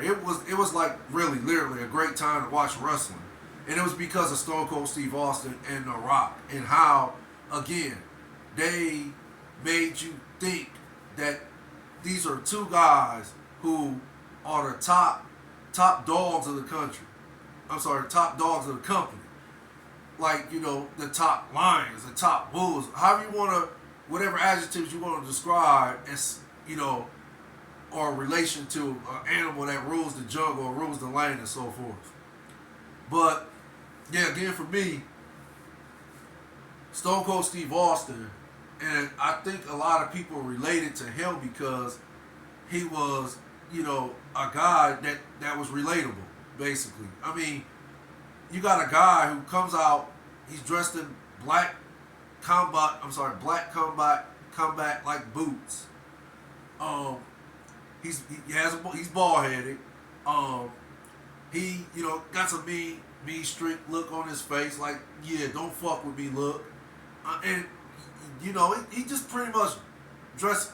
It was like really literally a great time to watch wrestling, and it was because of Stone Cold Steve Austin and The Rock, and how again they made you think that these are two guys who are the top dogs of the country. I'm sorry, top dogs of the company. Like, the top lions, the top bulls, however you want to, whatever adjectives you want to describe as, or relation to an animal that rules the jungle or rules the land and so forth. But yeah, again for me, Stone Cold Steve Austin, and I think a lot of people related to him because he was, a guy that was relatable, basically. I mean, you got a guy who comes out, he's dressed in black combat like boots. Um, he's bald headed. He got some mean streak look on his face, like, yeah, don't fuck with me look. And he just pretty much dress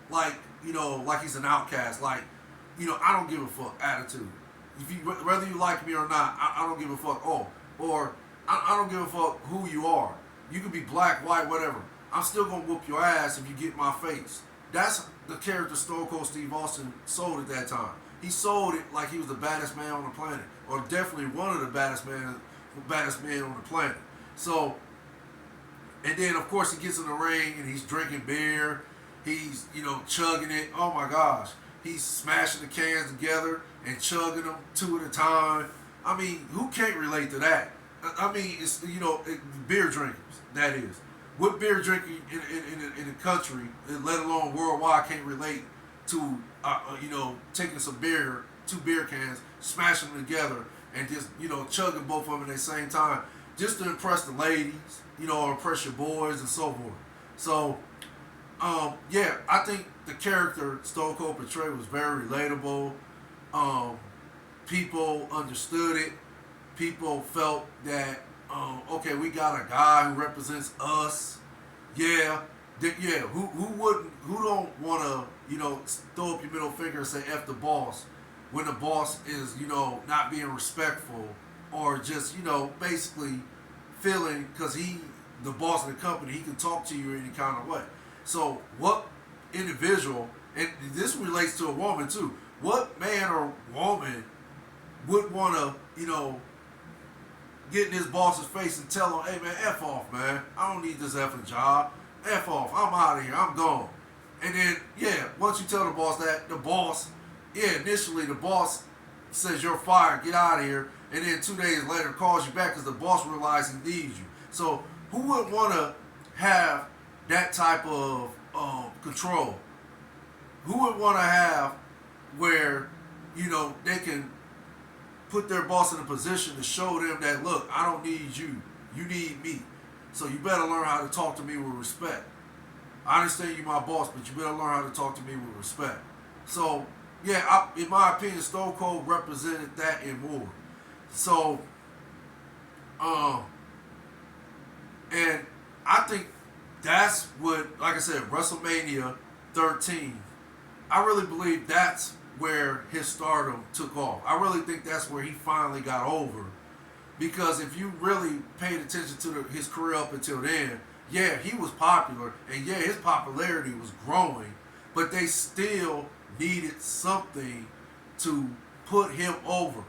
like, like he's an outcast, like, I don't give a fuck attitude. If you, whether you like me or not, I don't give a fuck. Oh, or I don't give a fuck who you are. You could be black, white, whatever. I'm still gonna whoop your ass if you get in my face. That's the character Stone Cold Steve Austin sold at that time. He sold it like he was the baddest man on the planet, or definitely one of the baddest men on the planet. So, and then of course he gets in the ring and he's drinking beer. He's chugging it. Oh my gosh, he's smashing the cans together and chugging them two at a time. I mean, who can't relate to that? I mean, it's beer drinkers. That is, what beer drinking in the country, let alone worldwide, can't relate to taking some beer, two beer cans, smashing them together, and just chugging both of them at the same time, just to impress the ladies, or impress your boys and so forth. So, yeah, I think the character Stone Cold portrayed was very relatable. People understood it. People felt that, okay, we got a guy who represents us. Yeah, yeah. Who don't want to, throw up your middle finger and say F the boss when the boss is, not being respectful, or just, basically feeling because the boss of the company, he can talk to you any kind of way. So what individual, and this relates to a woman too, what man or woman would want to, get in his boss's face and tell him, hey man, F off, man. I don't need this effing job. F off. I'm out of here. I'm gone. And then, yeah, once you tell the boss that, the boss, initially the boss says you're fired, get out of here. And then 2 days later calls you back because the boss realizes he needs you. So who wouldn't want to have that type of control? Who would want to have where, they can put their boss in a position to show them that, look, I don't need you. You need me. So you better learn how to talk to me with respect. I understand you're my boss, but you better learn how to talk to me with respect. So, yeah, in my opinion, Stone Cold represented that and more. So, and I think that's what, like I said, WrestleMania 13, I really believe that's where his stardom took off. I really think that's where he finally got over. Because if you really paid attention to his career up until then, yeah, he was popular, and yeah, his popularity was growing, but they still needed something to put him over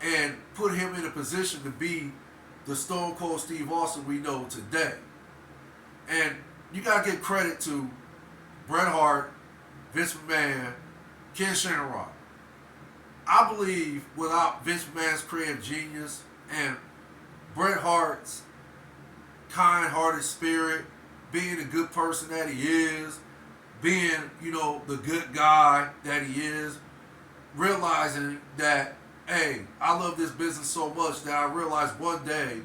and put him in a position to be the Stone Cold Steve Austin we know today. And you got to give credit to Bret Hart, Vince McMahon, Ken Shamrock. I believe without Vince McMahon's creative genius and Bret Hart's kind-hearted spirit, being the good person that he is, being, the good guy that he is, realizing that, hey, I love this business so much that I realize one day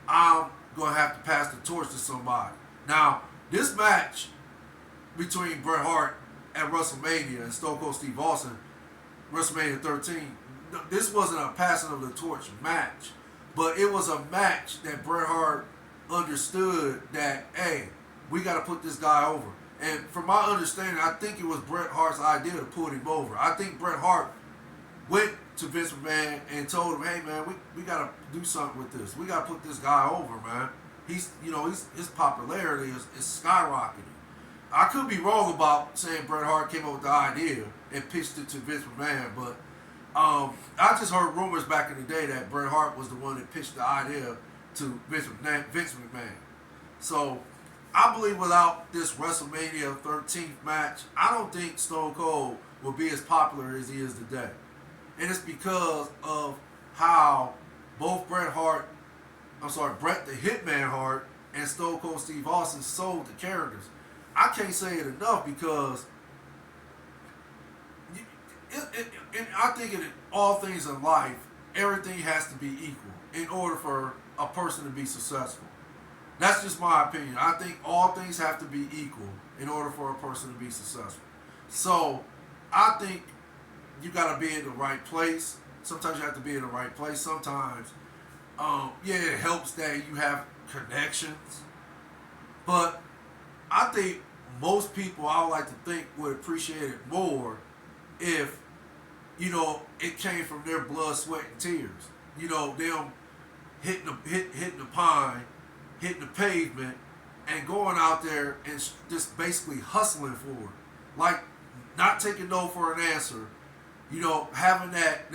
I'm going to have to pass the torch to somebody. Now, this match between Bret Hart at WrestleMania and Stone Cold Steve Austin, WrestleMania 13, this wasn't a passing of the torch match, but it was a match that Bret Hart understood that, hey, we got to put this guy over. And from my understanding, I think it was Bret Hart's idea to put him over. I think Bret Hart to Vince McMahon and told him, hey man, we gotta do something with this. We gotta put this guy over, man. His popularity is skyrocketing. I could be wrong about saying Bret Hart came up with the idea and pitched it to Vince McMahon, but I just heard rumors back in the day that Bret Hart was the one that pitched the idea to Vince McMahon. So I believe without this WrestleMania 13th match, I don't think Stone Cold will be as popular as he is today. And it's because of how both Bret the Hitman Hart and Stone Cold Steve Austin sold the characters. I can't say it enough because and I think in all things in life, everything has to be equal in order for a person to be successful. That's just my opinion. I think all things have to be equal in order for a person to be successful. So I think you got to be in the right place. Sometimes you have to be in the right place. Sometimes, it helps that you have connections. But I think most people, I would like to think, would appreciate it more if, it came from their blood, sweat, and tears. Them hitting the pine, hitting the pavement, and going out there and just basically hustling for it. Like, not taking no for an answer. Having that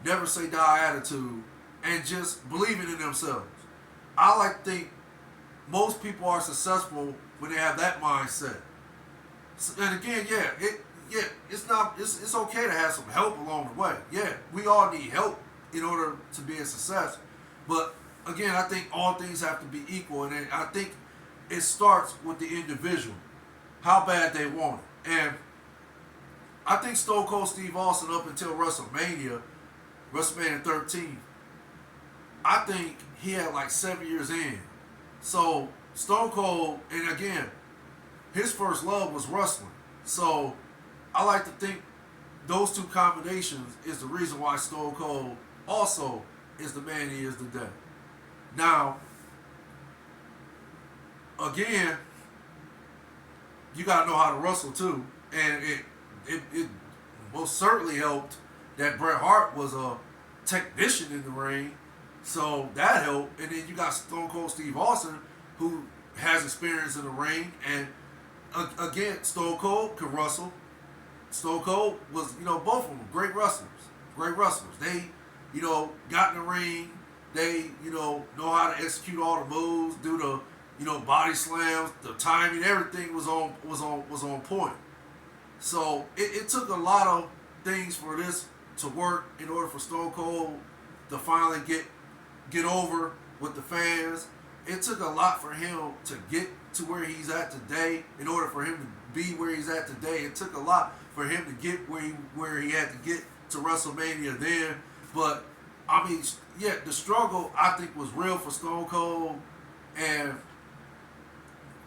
never say die attitude and just believing in themselves. I like to think most people are successful when they have that mindset. And again, it's okay to have some help along the way. Yeah, we all need help in order to be a success. But again, I think all things have to be equal, and I think it starts with the individual, how bad they want it. And I think Stone Cold Steve Austin up until WrestleMania 13, I think he had like 7 years in. So Stone Cold, and again, his first love was wrestling. So I like to think those two combinations is the reason why Stone Cold also is the man he is today. Now, again, you got to know how to wrestle too. And it most certainly helped that Bret Hart was a technician in the ring. So that helped. And then you got Stone Cold Steve Austin, who has experience in the ring. And again, Stone Cold could wrestle. Stone Cold was, both of them great wrestlers. Great wrestlers. They, got in the ring. They, know how to execute all the moves, do the, body slams, the timing, everything was on point. So it took a lot of things for this to work in order for Stone Cold to finally get over with the fans. It took a lot for him to get to where he's at today. In order for him to be where he's at today, it took a lot for him to get where he had to get to WrestleMania then. But I mean, the struggle I think was real for Stone Cold, and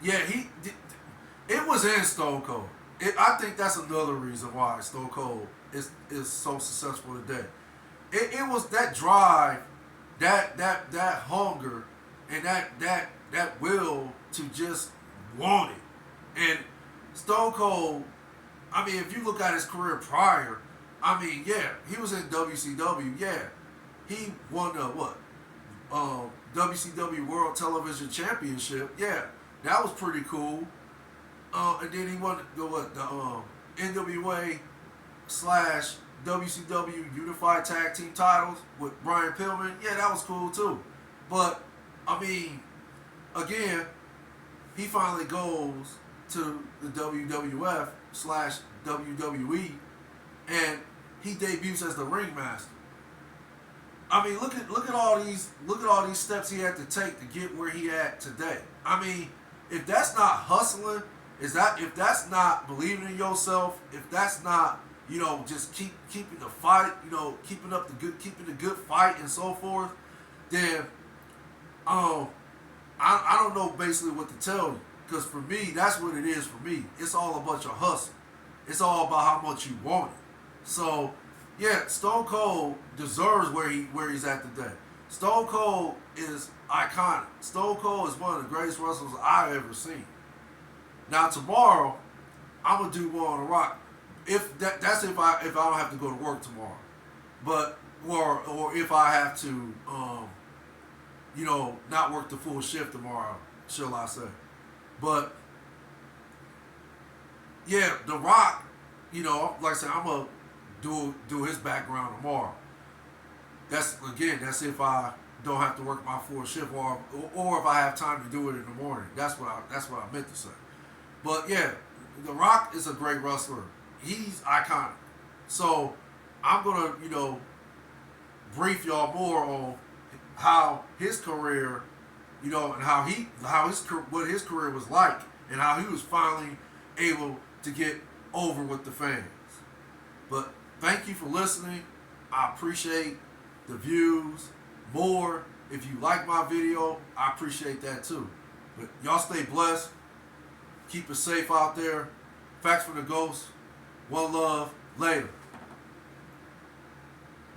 it was in Stone Cold. I think that's another reason why Stone Cold is so successful today. It was that drive, that hunger, and that will to just want it. And Stone Cold, I mean, if you look at his career prior, I mean, he was in WCW. Yeah, he won the WCW World Television Championship. Yeah, that was pretty cool. And then he won the NWA / WCW Unified Tag Team titles with Brian Pillman. Yeah, that was cool too. But I mean, again, he finally goes to the WWF / WWE, and he debuts as the ringmaster. I mean, look at all these steps he had to take to get where he at today. I mean, if that's not hustling, if that's not believing in yourself, if that's not, just keeping the fight, keeping the good fight and so forth, then I don't know basically what to tell you. Because for me, that's what it is for me. It's all a bunch of hustle. It's all about how much you want it. So, Stone Cold deserves where he's at today. Stone Cold is iconic. Stone Cold is one of the greatest wrestlers I've ever seen. Now tomorrow, I'm gonna do War on the Rock. That's if I don't have to go to work tomorrow. But or if I have to, not work the full shift tomorrow, shall I say? But yeah, The Rock, like I said, I'm gonna do his background tomorrow. That's if I don't have to work my full shift, or if I have time to do it in the morning. That's what I meant to say. But yeah, The Rock is a great wrestler. He's iconic. So I'm gonna brief y'all more on how his career, and what his career was like, and how he was finally able to get over with the fans. But thank you for listening. I appreciate the views more. If you like my video, I appreciate that too. But y'all stay blessed. Keep it safe out there. Facts from the Ghost. One love. Later.